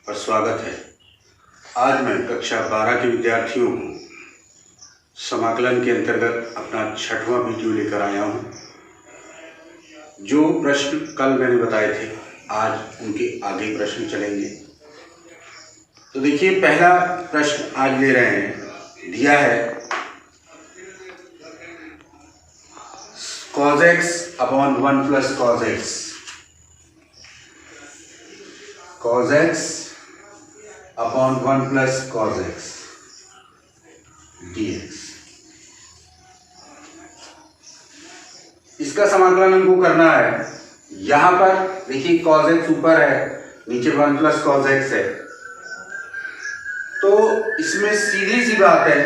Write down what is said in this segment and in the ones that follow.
और स्वागत है। आज मैं कक्षा 12 के विद्यार्थियों को समाकलन के अंतर्गत अपना 6वां वीडियो लेकर आया हूँ। जो प्रश्न कल मैंने बताए थे आज उनके आगे प्रश्न चलेंगे। तो देखिए, पहला प्रश्न आज ले रहे हैं, दिया है cos x upon 1 plus cos x, cos x upon 1 plus cos x dx। इसका समाकलन हमको करना है। यहां पर देखिए cos x ऊपर है, नीचे 1 प्लस cos x है, तो इसमें सीधी सी बात है,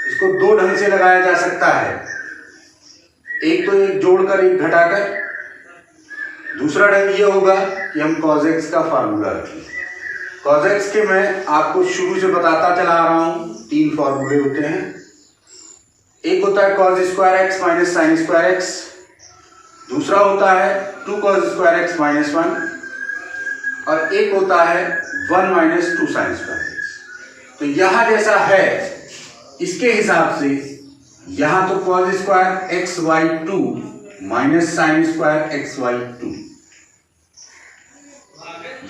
इसको दो ढंग से लगाया जा सकता है। एक तो एक जोड़कर एक घटाकर, दूसरा ढंग ये होगा कि हम cos x का फार्मूला रखें। cos x के मैं आपको शुरू से बताता चला आ रहा हूं, 3 फॉर्मूले होते हैं। एक होता है cos square x minus sine square x, दूसरा होता है 2 cos स्क्वायर x माइनस 1, और एक होता है 1 माइनस 2 साइन स्क्वायर x। तो यहां जैसा है इसके हिसाब से यहां तो cos square x Y 2 minus sine square x Y 2,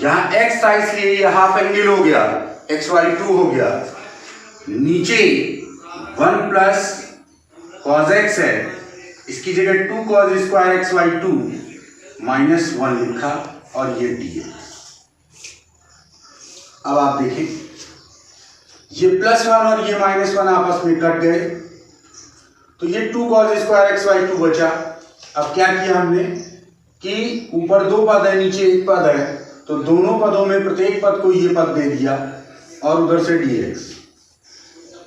यहां x था इसलिए यह हाफ एंगल हो गया, एक्स वाई 2 हो गया। नीचे 1 प्लस cos x है, इसकी जगह 2 cos square x Y 2 minus 1 लिखा और ये dx। अब आप देखें, ये +1 और ये -1 आपस में कट गए, तो ये 2 cos स्क्वायर एक्स वाई 2 बचा। अब क्या किया हमने कि ऊपर 2 पद है, नीचे 1 पद है, तो दोनों पदों में प्रत्येक पद को ये पद दे दिया और उधर से dx।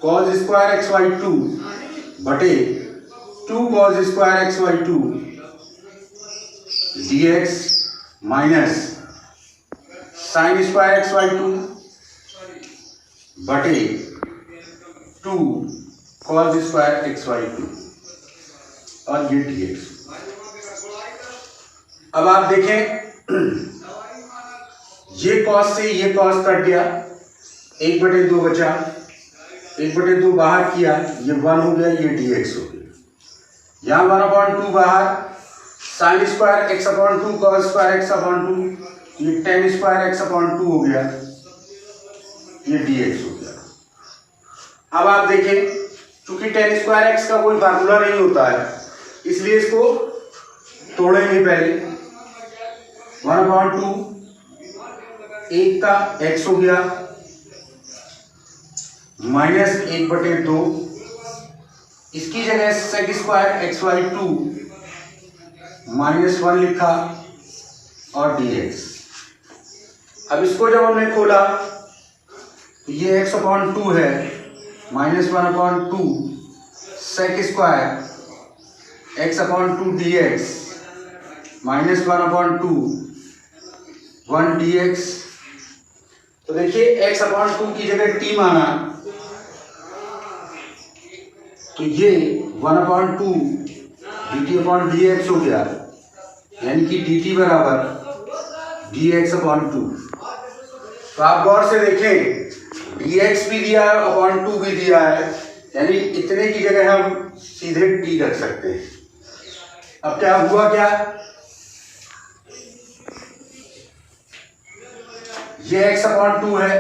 cos square x Y 2 बटे 2 cos square x Y 2 dx minus sine square x Y 2 बटे 2 cos स्क्वायर एक्स वाई 2 और ये dx। अब आप देखें, ये cos से ये cos कट गया, 1/2 बचा, 1/2 बाहर किया, ये 1 हो गया, ये dx हो गया। यहां 1/2 बाहर, sine square x upon 2 cos square x upon 2, ये tan स्क्वायर x अपॉन 2 हो गया, ये dx हो गया। अब आप देखें, चूंकि tan स्क्वायर x का कोई फार्मूला नहीं होता है, इसलिए इसको तोड़ेंगे पहले। 1/2 1 का x हो गया, माइनस 1/2, इसकी जगह sec square x Y 2 minus 1 लिखा और dx। अब इसको जब हमने खोला तो ये x अपॉन 2 है, minus 1/2 sec square x upon 2 dx minus 1/2 1 dx। तो देखिए x अपॉन 2 की जगह t माना, तो ये 1/2 dt अपॉन dx हो गया, यानी कि dt बराबर dx अपॉन 2। तो आप गौर से देखें, dx भी दिया है, अपॉन 2 भी दिया है, यानी इतने की जगह हम सीधे t रख सकते हैं। अब क्या हुआ, क्या ये x अपॉन 2 है,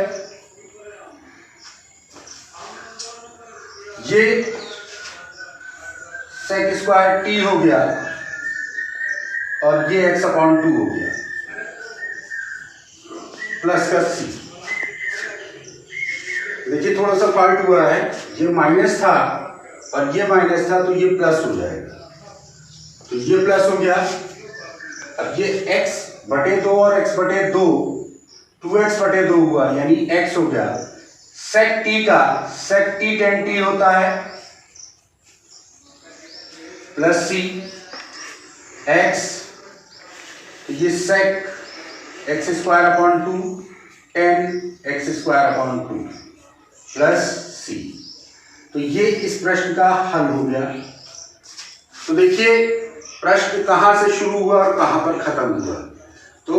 ये sec स्क्वायर t हो गया और ये x अपॉन 2 हो गया, प्लस का c। देखिए थोड़ा सा फॉल्ट हुआ है, ये माइनस था और ये माइनस था, तो ये प्लस हो जाएगा, तो ये प्लस हो गया। अब ये x/2 और x/2 2x/2 हुआ, यानी x हो गया। sec t का sec t tan t होता है प्लस c x, तो ये sec x square upon 2 tan x square upon 2 plus c। तो ये इस प्रश्न का हल हो गया। तो देखिए प्रश्न कहां से शुरू हुआ और कहां पर खत्म हुआ। तो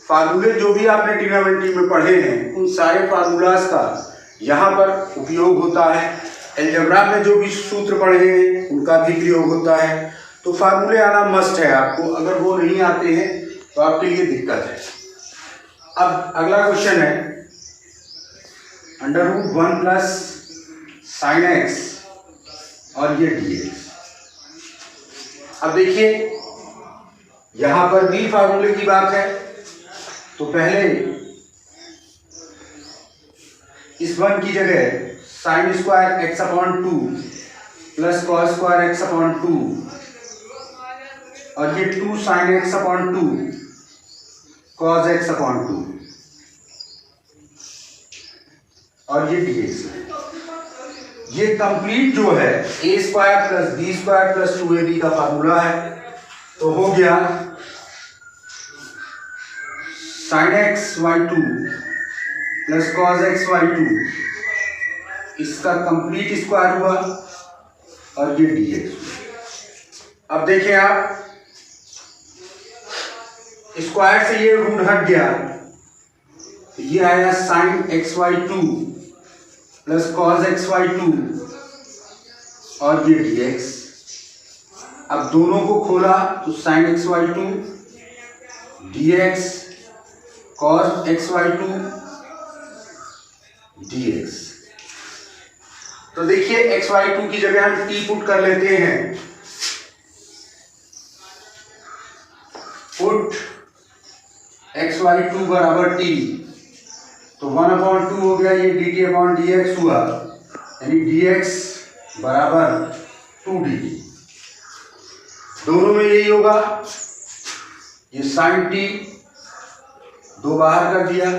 फार्मूले जो भी आपने ट्रिग्नोमेट्री में पढ़े हैं उन सारे फार्मूलाज का यहाँ पर उपयोग होता है। अलजेब्रा में जो भी सूत्र पढ़े हैं उनका भी प्रयोग होता है। तो फार्मूले आना मस्ट है आपको, अगर वो नहीं आते हैं तो आपके लिए दिक्कत है। अब अगला क्वेश्चन है √1 प्लस साइन एक्स और ये dx। अब देखिए यहां पर भी फार्मूले की बात है, तो पहले इस 1 की जगह sign square x upon 2 plus cos square x upon 2 और ये 2 sine x upon 2 cos x upon 2 और ये dx है। ये कंप्लीट जो है a square plus B square plus 2ab का फार्मूला है। तो हो गया sine x Y 2 plus cos x Y 2, इसका कंप्लीट स्क्वायर हुआ और ये dx। अब देखें आप, स्क्वायर से ये रूट हट गया, ये आया sine x Y 2 plus cos x Y 2 और ये dx। अब दोनों को खोला तो sine x Y 2 dx cos x Y 2 dx। तो देखिए एक्स वाई 2 की जगह हम t पुट कर लेते हैं। पुट एक्स वाई 2 बराबर t, तो 1/2 हो गया, ये dt अपॉन dx हुआ, यानी dx बराबर 2dt। दोनों में यही होगा, ये साइन t 2 बाहर कर दिया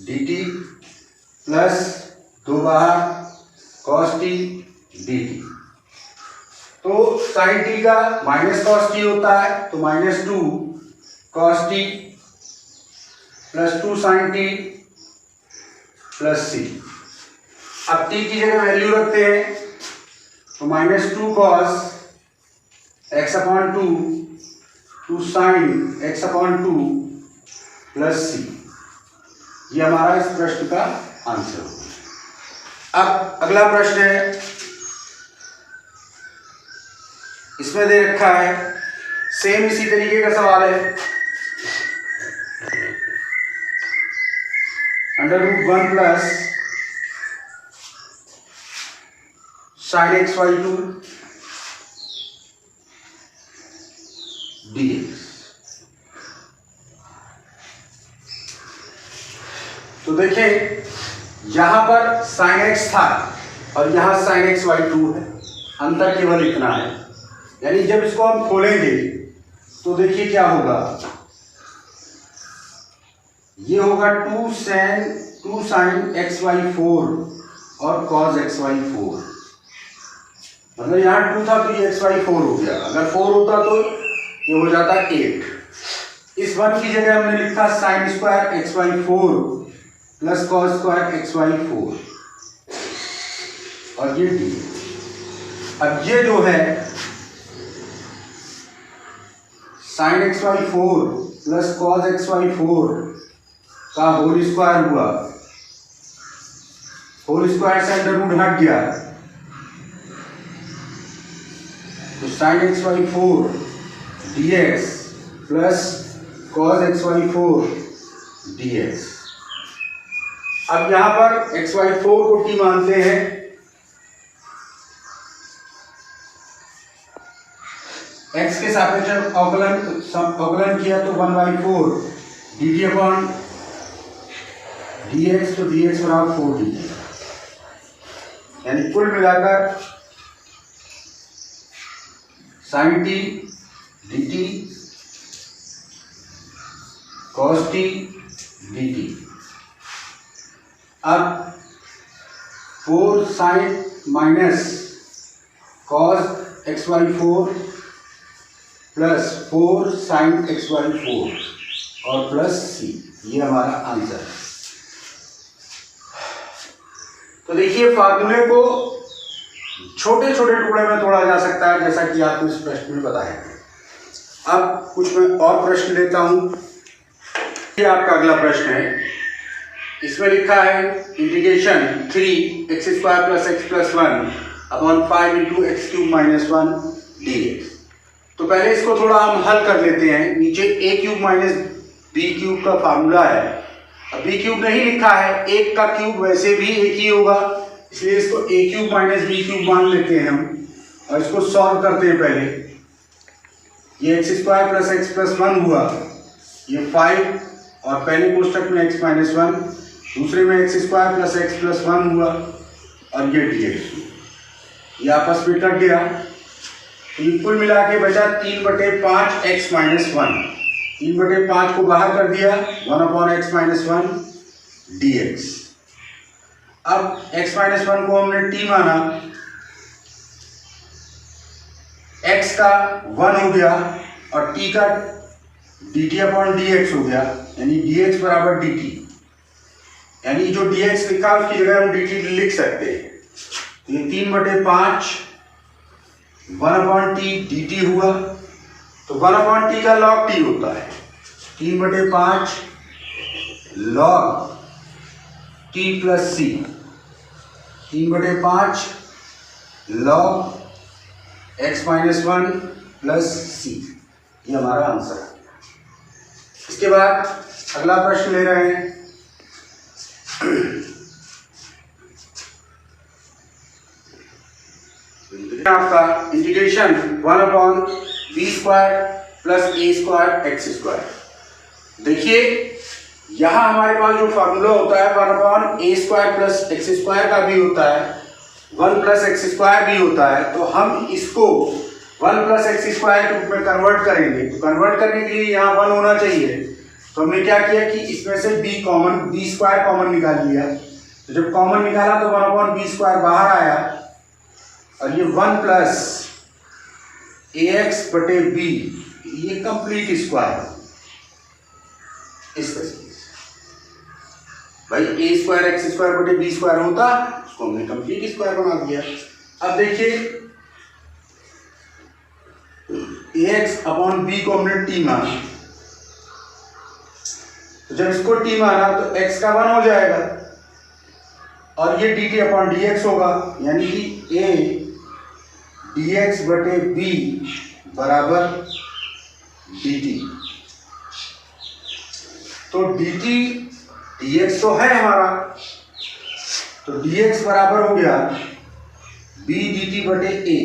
dt प्लस 2 बाहर कॉस t dt। तो साइन t का माइनस कॉस t होता है, तो -2 cos t plus 2 sine t plus c। अब t की जगह वैल्यू रखते हैं, तो -2 cos x upon 2 sine x upon 2 plus c। ये हमारा इस प्रश्न का आंसर होगा। अब अगला प्रश्न है, इसमें दे रखा है, सेम इसी तरीके का सवाल है, √1 plus sine x Y 2 dx। तो देखें यहां पर साइन एक्स था और यहां साइन एक्स वाई 2 है, अंतर केवल इतना है। यानी जब इसको हम खोलेंगे तो देखिए क्या होगा, ये होगा 2 साइन एक्स वाई 4 और कॉस एक्स वाई 4। मतलब यहाँ 2 था तो ये एक्स वाई 4 हो गया, अगर 4 होता तो ये हो जाता 8। इस 1 की जगह हमने लिखा sine square x y 4 plus cos square x y 4 और ये डी। अब ये जो है sine x y 4 plus cos x y 4 का होल स्क्वायर हुआ, होल स्क्वायर से अंडर रूट हट गया, तो sine x y 4 dx plus cos x y 4 dx। अब यहां पर एक्स वाई 4 को t मानते हैं, x के सापेक्ष अवकलन किया तो 1/4 dt अपॉन dx, तो dx बराबर 4 dt। यानी कुल मिलाकर sine t dt cos t dt। अब 4 sine minus cos x y 4 plus 4 sine x y 4 और प्लस c, ये हमारा आंसर है। तो देखिए फार्मूले को छोटे छोटे टुकड़े में तोड़ा जा सकता है, जैसा कि आपको इस प्रश्न में बताया। अब कुछ मैं और प्रश्न लेता हूं। ये आपका अगला प्रश्न है। इसमें लिखा है integration 3x² + x + 1 upon 5 × x³ - 1 dx। तो पहले इसको थोड़ा हम हल कर लेते हैं। नीचे a³ - b³ का फार्मूला है। अब b³ नहीं लिखा है, एक का क्यूब वैसे भी एक ही होगा, इसलिए इसको a³ - b³ मान लेते हैं हम और इसको सॉल्व करते हैं। पहले ये x² + x + 1 हुआ, ये 5 और पहले कोष्टक में x - 1, दूसरे में x² + x + 1 हुआ और ये dx, ये आपस में कट गया। तो ये कुल मिला के बचा 3/5 x - 1। 3/5 को बाहर कर दिया, 1/x - 1 dx। अब x - 1 को हमने t माना, x का 1 हो गया और t का dt/dx हो गया, यानी dx = dt। यानी जो dx लिखा उसकी जगह हम dt लिख सकते हैं। तो ये 3/5 1/t dt हुआ। तो 1/t का log t होता है, 3/5 log t + c, 3/5 log x - 1 + c। ये हमारा आंसर है। इसके बाद अगला प्रश्न ले रहे हैं। आपका इंटीग्रेशन 1/b² + a² x²। देखिए यहां हमारे पास जो फार्मूला होता है 1/a² + x² का भी होता है, 1 + x² भी होता है। तो हम इसको 1 + x² के रूप में कन्वर्ट करेंगे। तो कन्वर्ट करने के लिए यहाँ 1 होना चाहिए। तो हमने क्या किया कि इसमें से b² कॉमन निकाल लिया। तो जब कॉमन निकाला तो 1/b² बाहर आया और ये 1 + ax/b, ये कंप्लीट स्क्वायर। इस तरह भाई a² x²/b² होता, उसको हमने कंप्लीट स्क्वायर बना दिया। अब देखिए ax/b को हमने t माना, तो जब इसको t माना तो x का 1 हो जाएगा और ये dt/dx होगा, यानी कि a dx/b = dt। तो dt dx तो है हमारा, तो dx बराबर हो गया b dt/a,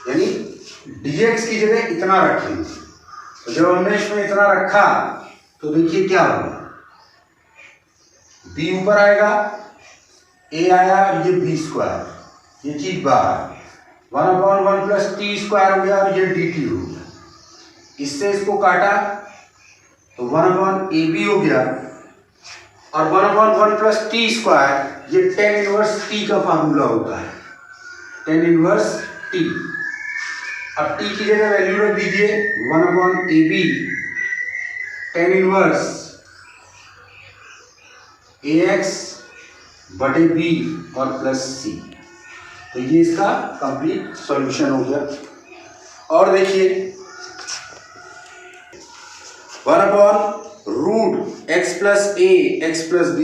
यानी dx की जगह इतना रखेंगे। तो जब हमने इसमें इतना रखा तो देखिए क्या होगा, b ऊपर आएगा, a आया और ये b², ये चीज बाहर, 1/1 + t² हो गया और ये dt हो गया। इससे इसको काटा तो 1/ab हो गया और 1/1 + t², ये tan 1t का फार्मूला होता है, tan 1t। अब t की जगह वैल्यू रख दीजिए 1/ab tan 1 ax/b और प्लस c। तो ये इसका कंप्लीट सॉल्यूशन हो गया। और देखिए 1/√x + a x + b,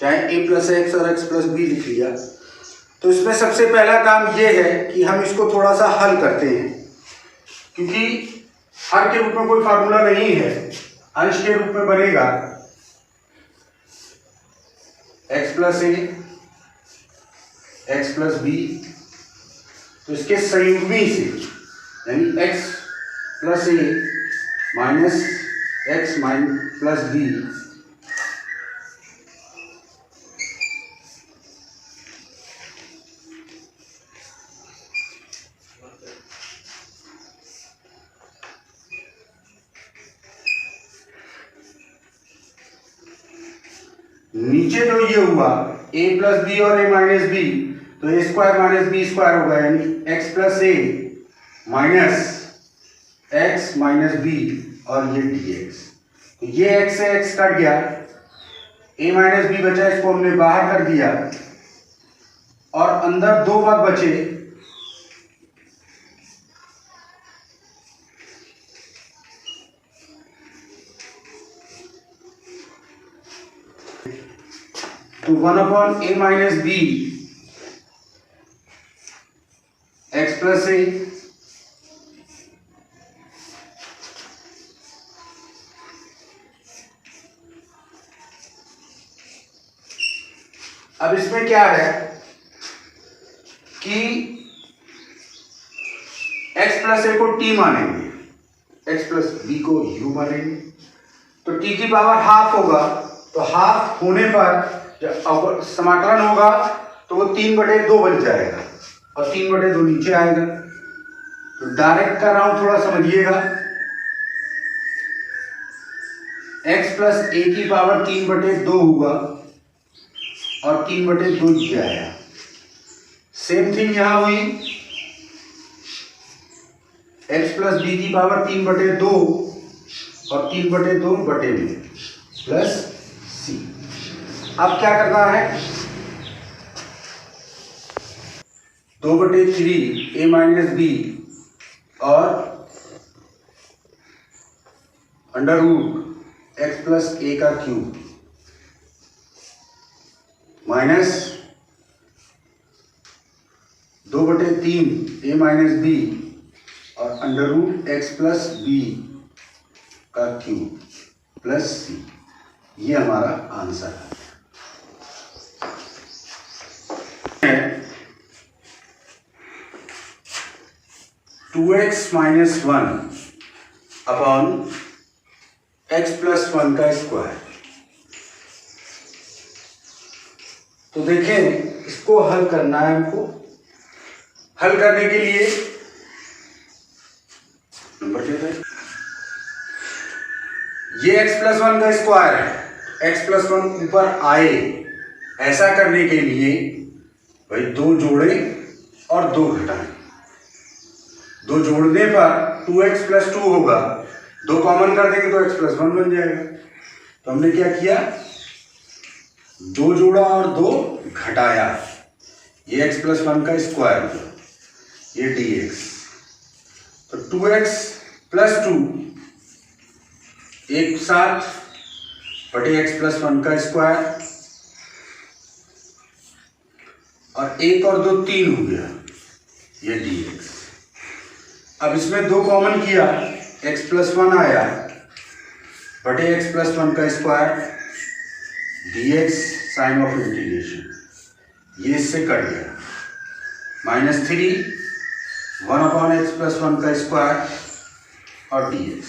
चाहे a + x और x + b लिख लिया। तो इसमें सबसे पहला काम ये है कि हम इसको थोड़ा सा हल करते हैं, क्योंकि हर के रूप में कोई फार्मूला नहीं है, अंश के रूप में बनेगा x + a x + b। तो इसके संयुग्मी से, यानी x + a - x + b नीचे जो ये हुआ a + b और a - b, तो a² - b² होगा, यानी x + a - x - b और ये dx। तो ये x से x कट गया, a - b बचा, इसको हमने बाहर कर दिया और अंदर दो पद बचे, तो 1/a minus b x plus a, अब इसमें क्या है कि x प्लस ए को t मानेंगे, x प्लस बी को u मानेंगे, तो t की पावर हाफ होगा, तो हाफ होने पर जब समाकलन होगा तो वो 3/2 बन जाएगा और 3/2 नीचे आएगा। तो डायरेक्ट कर रहा हूं, थोड़ा समझिएगा। x प्लस ए की पावर 3/2 होगा और 3/2 नीचे आया। सेम थिंग यहां हुई, x प्लस बी की पावर 3/2 और 3/2 बटे में प्लस सी। अब क्या करना है, 2/3 a माइनस बी और under root x plus a का cube minus 2/3 a minus b और under root x plus b का क्यूब प्लस सी। ये हमारा आंसर है। 2x minus 1 upon x plus 1 का स्क्वायर। तो देखें, इसको हल करना है हमको। हल करने के लिए नंबर क्या है, ये x प्लस 1 का स्क्वायर है, x प्लस 1 ऊपर आए, ऐसा करने के लिए भाई 2 जोड़े और 2 घटाएं। 2 जोड़ने पर 2x प्लस 2 होगा, 2 कॉमन कर देंगे तो x प्लस 1 बन जाएगा। तो हमने क्या किया, 2 जोड़ा और 2 घटाया, ये x प्लस 1 का स्क्वायर हुआ, ये dx। तो 2x प्लस 2 एक साथ बटे x प्लस 1 का स्क्वायर, और 1 और 2 3 हो गया, ये dx। अब इसमें 2 कॉमन किया, x प्लस 1 आया बटे x प्लस 1 का square dx sign of integration, ये इससे कट गया, -3 1/x प्लस 1 का स्क्वायर और dx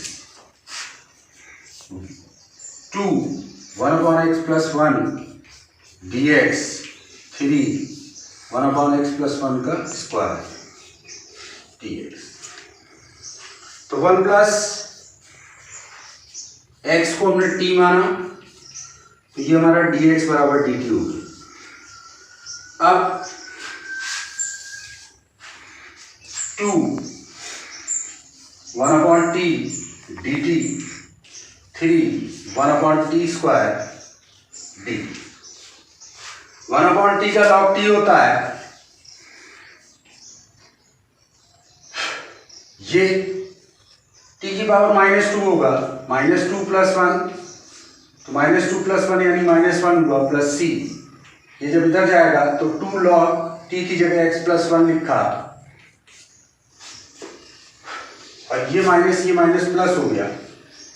2 1/x plus 1 dx 3 1/x plus 1 का स्क्वायर dx। तो 1 प्लस x को हमने t माना, तो ये हमारा dx बराबर dt हो गया। अब 2 1/t dt 3 1/t square dt। 1/t का लॉग t होता है, ये t की पावर -2 होगा, -2 प्लस 1, तो -2 प्लस 1 यानी -1 हुआ प्लस c। ये जब इधर जाएगा तो 2 log t की जगह x प्लस 1 लिखा, और ये माइनस प्लस हो गया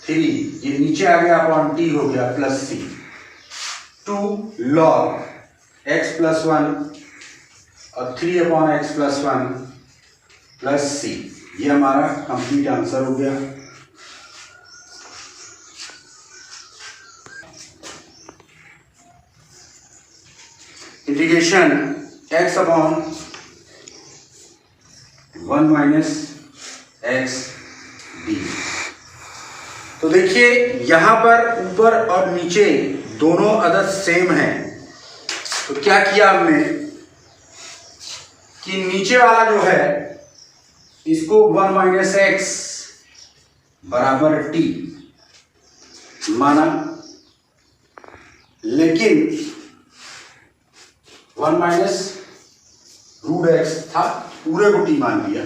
3, ये नीचे आ गया अपॉन t हो गया plus c। 2 log x plus 1 और 3/x प्लस 1 प्लस c। ये हमारा कंप्लीट आंसर हो गया। Integration x upon 1 minus x D. तो देखिए यहां पर ऊपर और नीचे दोनों अदद सेम हैं, तो क्या किया हमने कि नीचे वाला जो है इसको 1 माइनस एक्स बराबर टी माना, लेकिन 1 माइनस रूट एक्स था, पूरे को टी मान लिया।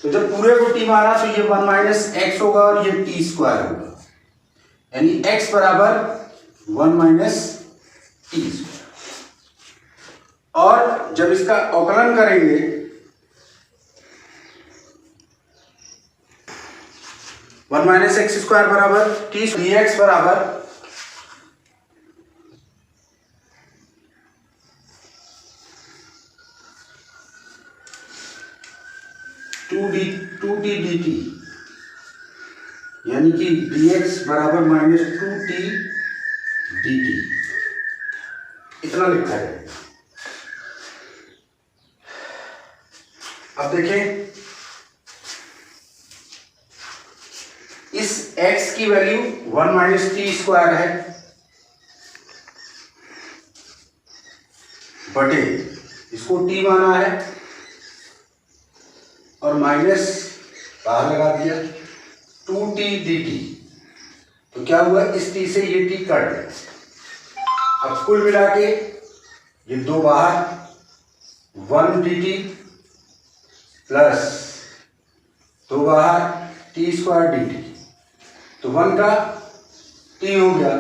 तो जब पूरे को टी माना तो ये 1 माइनस एक्स होगा और ये टी स्क्वायर होगा, यानी एक्स बराबर 1 माइनस टी स्क्वायर। और जब इसका अवकलन करेंगे वन माइनस एक्स स्क्वायर बराबर टी डी एक्स बराबर टू टी डी टी, यानी कि डी एक्स बराबर minus two T D T, इतना लिखा है। अब देखें, इस x की वैल्यू 1 माइनस टी स्क्वायर है बटे इसको t माना है और माइनस बाहर लगा दिया 2t dt, तो क्या हुआ, इस t से ये t कट गया। अब कुल मिला के ये दो बाहर 1 dt प्लस दो बाहर t स्क्वायर dt, तो 1 का t हो गया,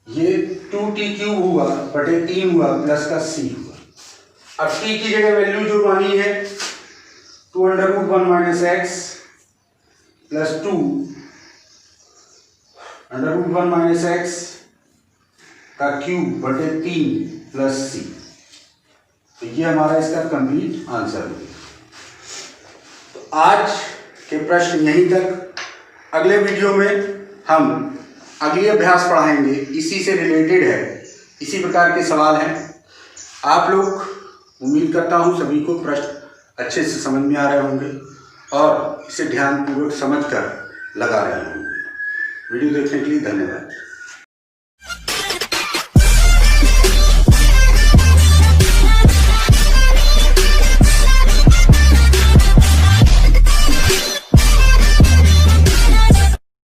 ये 2t क्यूब हुआ बटे 3 हुआ प्लस का c हुआ। अब t की जगह वैल्यू जो मानी है 2 under root 1 minus x plus 2 under root 1 minus x का क्यूब बटे 3 प्लस सी, तो ये हमारा इसका कंप्लीट आंसर हो गया। तो आज के प्रश्न यहीं तक। अगले वीडियो में हम अगले अभ्यास पढ़ाएंगे, इसी से रिलेटेड है, इसी प्रकार के सवाल हैं। आप लोग, उम्मीद करता हूँ सभी को प्रश्न अच्छे से समझ में आ रहे होंगे और इसे ध्यानपूर्वक समझकर लगा रहे होंगे। वीडियो देखने के लिए धन्यवाद।